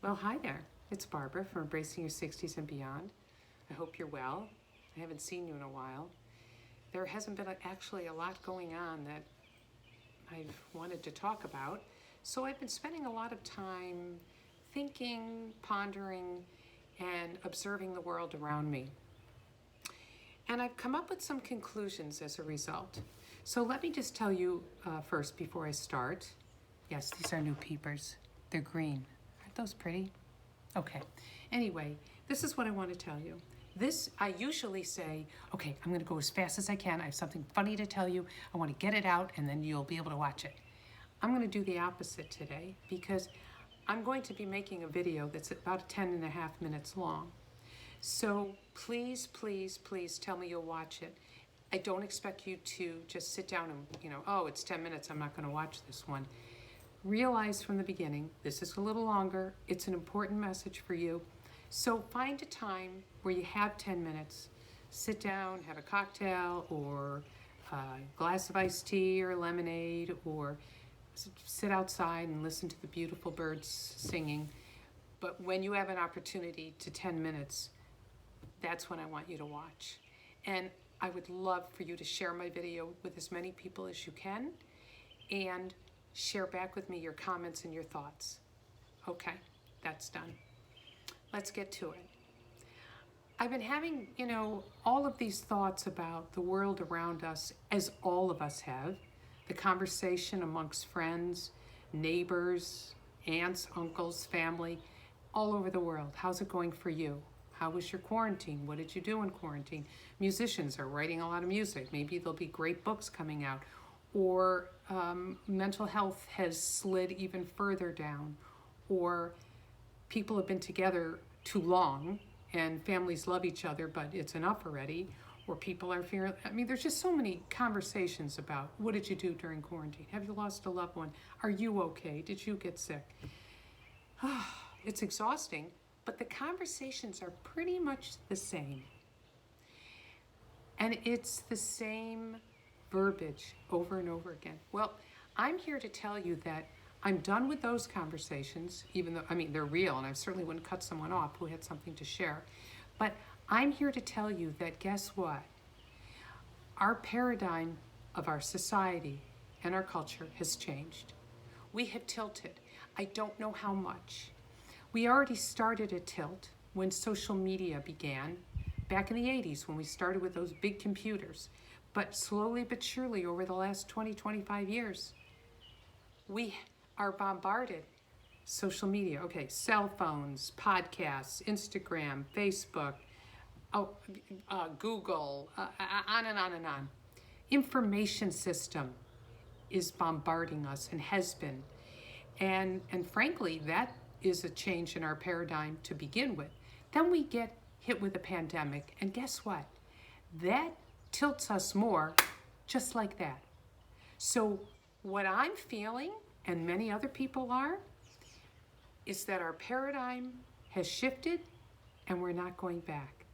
Well, hi there. It's Barbara from Embracing Your 60s and Beyond. I hope you're well. I haven't seen you in a while. There hasn't been actually a lot going on that I've wanted to talk about, so I've been spending a lot of time thinking, pondering, and observing the world around me. And I've come up with some conclusions as a result. So let me just tell you first before I start. Yes, these are new peepers. They're green. Aren't those pretty? Okay. Anyway, this is what I want to tell you. I usually say, okay, I'm going to go as fast as I can. I have something funny to tell you. I want to get it out, and then you'll be able to watch it. I'm going to do the opposite today because I'm going to be making a video that's about 10.5 minutes long. So please, please, please tell me you'll watch it. I don't expect you to just sit down and, oh, it's 10 minutes, I'm not going to watch this one. Realize from the beginning, this is a little longer, it's an important message for you. So find a time where you have 10 minutes, sit down, have a cocktail or a glass of iced tea or lemonade, or sit outside and listen to the beautiful birds singing. But when you have an opportunity to 10 minutes, that's when I want you to watch. And I would love for you to share my video with as many people as you can and share back with me your comments and your thoughts. Okay, that's done. Let's get to it. I've been having, all of these thoughts about the world around us, as all of us have, the conversation amongst friends, neighbors, aunts, uncles, family, all over the world. How's it going for you? How was your quarantine? What did you do in quarantine? Musicians are writing a lot of music. Maybe there'll be great books coming out. Or mental health has slid even further down. Or people have been together too long and families love each other, but it's enough already. Or people are fearing, there's just so many conversations about what did you do during quarantine? Have you lost a loved one? Are you okay? Did you get sick? It's exhausting, but the conversations are pretty much the same. And it's the same verbiage over and over again. Well, I'm here to tell you that I'm done with those conversations, even though, they're real, and I certainly wouldn't cut someone off who had something to share. But I'm here to tell you that guess what? Our paradigm of our society and our culture has changed. We have tilted. I don't know how much. We already started a tilt when social media began back in the 80s when we started with those big computers. But slowly but surely over the last 20, 25 years, we are bombarded. Social media, cell phones, podcasts, Instagram, Facebook, Google, on and on and on. Information system is bombarding us and has been. And frankly, that is a change in our paradigm to begin with. Then we get hit with a pandemic, and guess what? That tilts us more, just like that. So what I'm feeling, and many other people are, is that our paradigm has shifted and we're not going back.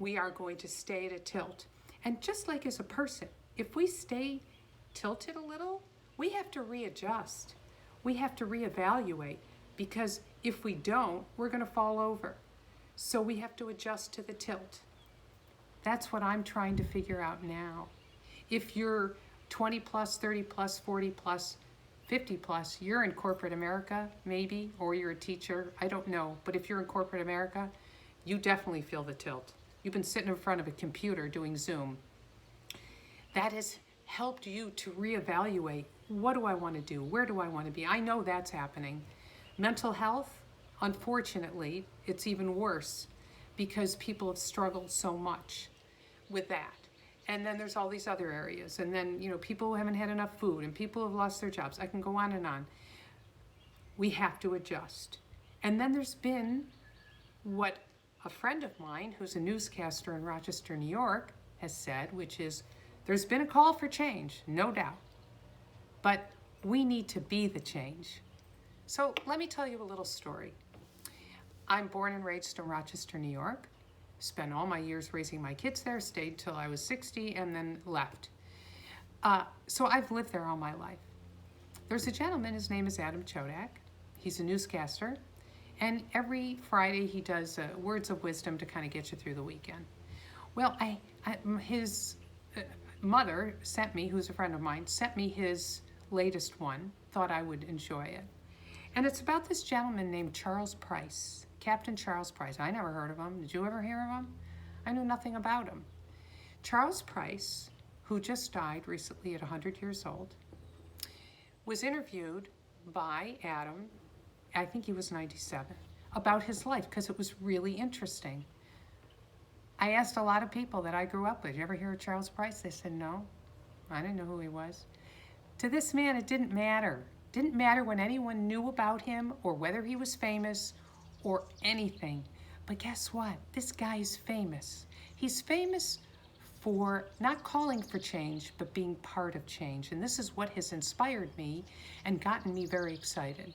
We are going to stay at a tilt. And just like as a person, if we stay tilted a little, we have to readjust. We have to reevaluate, because if we don't, we're going to fall over. So we have to adjust to the tilt. That's what I'm trying to figure out now. If you're 20 plus, 30 plus, 40 plus, 50 plus, you're in corporate America, maybe, or you're a teacher, I don't know. But if you're in corporate America, you definitely feel the tilt. You've been sitting in front of a computer doing Zoom. That has helped you to reevaluate, what do I want to do? Where do I want to be? I know that's happening. Mental health, unfortunately, it's even worse because people have struggled so much with that. And then there's all these other areas. And then, people who haven't had enough food and people who have lost their jobs. I can go on and on. We have to adjust. And then there's been what a friend of mine who's a newscaster in Rochester, New York, has said, which is, there's been a call for change, no doubt. But we need to be the change. So let me tell you a little story. I'm born and raised in Rochester, New York. Spent all my years raising my kids there, stayed till I was 60, and then left. So I've lived there all my life. There's a gentleman, his name is Adam Chodak. He's a newscaster, And every Friday he does words of wisdom to kind of get you through the weekend. Well, his mother sent me, who's a friend of mine, sent me his latest one, thought I would enjoy it. And it's about this gentleman named Charles Price, Captain Charles Price. I never heard of him. Did you ever hear of him? I knew nothing about him. Charles Price, who just died recently at 100 years old, was interviewed by Adam, I think he was 97, about his life because it was really interesting. I asked a lot of people that I grew up with, you ever hear of Charles Price? They said no. I didn't know who he was. To this man, it didn't matter. It didn't matter when anyone knew about him or whether he was famous or anything. But guess what? This guy is famous. He's famous for not calling for change, but being part of change. And this is what has inspired me and gotten me very excited.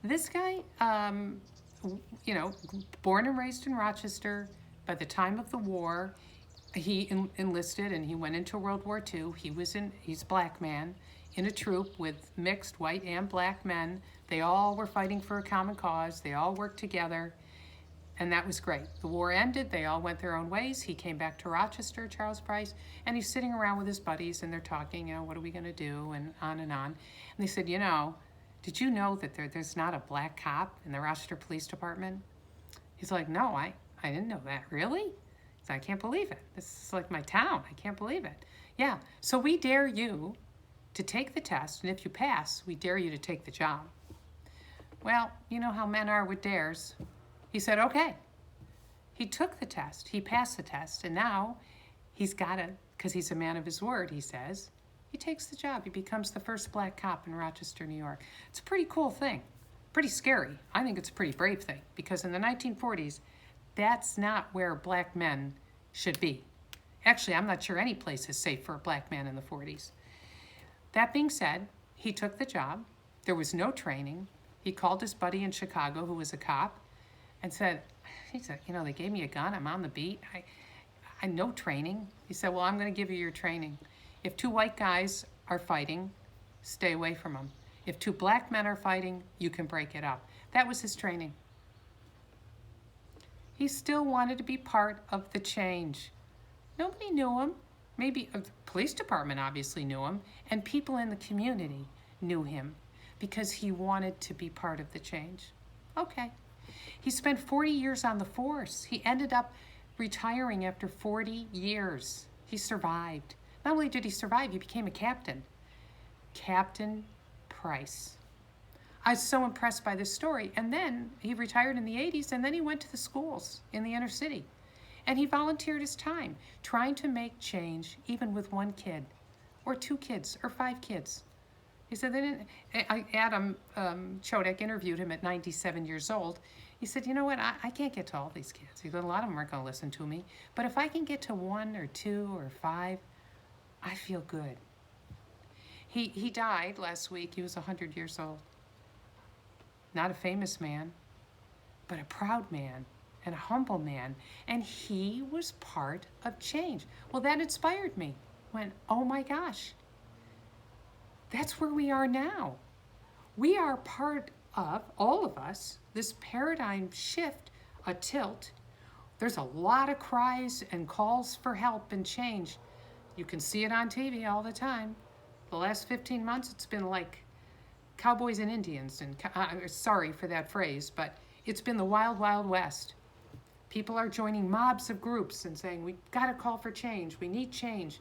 This guy, born and raised in Rochester, by the time of the war, he enlisted and he went into World War II. He's a black man in a troop with mixed white and black men. They all were fighting for a common cause. They all worked together. And that was great. The war ended. They all went their own ways. He came back to Rochester, Charles Price, and he's sitting around with his buddies, and they're talking, what are we going to do, and on and on. And they said, did you know that there's not a black cop in the Rochester Police Department? He's like, no, I didn't know that. Really? He's like, I can't believe it. This is like my town. I can't believe it. Yeah, so we dare you to take the test, and if you pass, we dare you to take the job. Well, you know how men are with dares. He said, okay. He took the test. He passed the test. And now he's got to, because he's a man of his word, he says, he takes the job. He becomes the first black cop in Rochester, New York. It's a pretty cool thing. Pretty scary. I think it's a pretty brave thing because in the 1940s, that's not where black men should be. Actually, I'm not sure any place is safe for a black man in the 40s. That being said, he took the job. There was no training. He called his buddy in Chicago who was a cop and said, they gave me a gun. I'm on the beat. I no training. He said, well, I'm going to give you your training. If two white guys are fighting, stay away from them. If two black men are fighting, you can break it up. That was his training. He still wanted to be part of the change. Nobody knew him. Maybe the police department obviously knew him, and people in the community knew him because he wanted to be part of the change. Okay. He spent 40 years on the force. He ended up retiring after 40 years. He survived. Not only did he survive, he became a captain. Captain Price. I was so impressed by this story. And then he retired in the 80s, and then he went to the schools in the inner city. And he volunteered his time trying to make change even with one kid or two kids or five kids. He said Adam Chodak interviewed him at 97 years old. He said, you know what, I can't get to all these kids. He said, a lot of them aren't going to listen to me. But if I can get to one or two or five, I feel good. He died last week. He was 100 years old. Not a famous man, but a proud man and a humble man. And he was part of change. Well, that inspired me. Went, oh my gosh, that's where we are now. We are part of, all of us, this paradigm shift, a tilt. There's a lot of cries and calls for help and change. You can see it on TV all the time. The last 15 months, it's been like cowboys and Indians, and sorry for that phrase, but it's been the wild, wild west. People are joining mobs of groups and saying, we've got to call for change. We need change.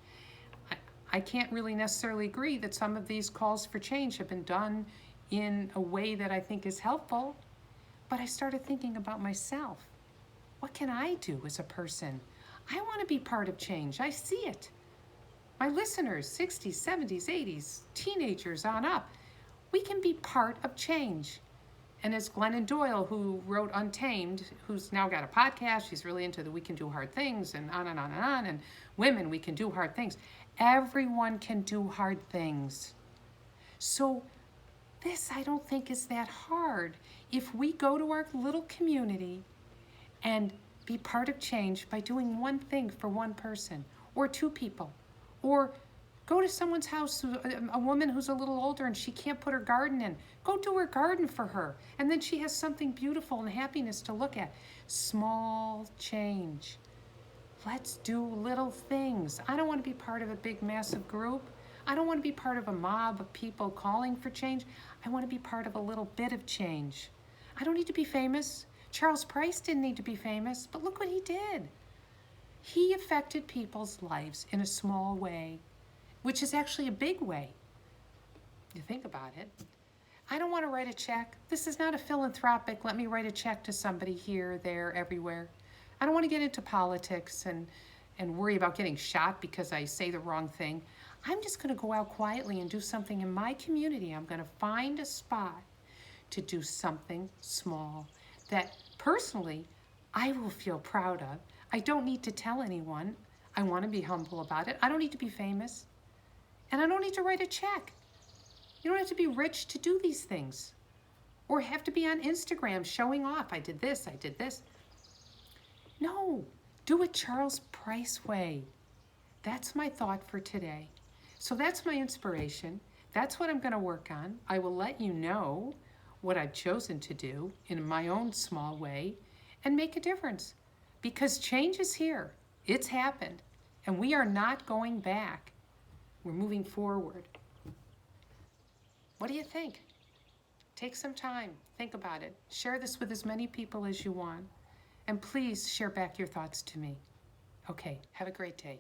I can't really necessarily agree that some of these calls for change have been done in a way that I think is helpful, but I started thinking about myself. What can I do as a person? I want to be part of change. I see it. My listeners, 60s, 70s, 80s, teenagers on up, we can be part of change. And as Glennon Doyle, who wrote Untamed, who's now got a podcast, she's really into the We Can Do Hard Things and on and on and on, and women, we can do hard things. Everyone can do hard things. So this, I don't think, is that hard. If we go to our little community and be part of change by doing one thing for one person or two people, or Go to someone's house, a woman who's a little older and she can't put her garden in. Go do her garden for her. And then she has something beautiful and happiness to look at. Small change. Let's do little things. I don't want to be part of a big, massive group. I don't want to be part of a mob of people calling for change. I want to be part of a little bit of change. I don't need to be famous. Charles Price didn't need to be famous, but look what he did. He affected people's lives in a small way, which is actually a big way. You think about it. I don't want to write a check. This is not a philanthropic, let me write a check to somebody here, there, everywhere. I don't want to get into politics and worry about getting shot because I say the wrong thing. I'm just going to go out quietly and do something in my community. I'm going to find a spot to do something small that personally I will feel proud of. I don't need to tell anyone. I want to be humble about it. I don't need to be famous. And I don't need to write a check. You don't have to be rich to do these things or have to be on Instagram showing off. I did this, I did this. No, do it Charles Price way. That's my thought for today. So that's my inspiration. That's what I'm going to work on. I will let you know what I've chosen to do in my own small way and make a difference. Because change is here. It's happened. And we are not going back. We're moving forward. What do you think? Take some time. Think about it. Share this with as many people as you want. And please share back your thoughts to me. Okay, have a great day.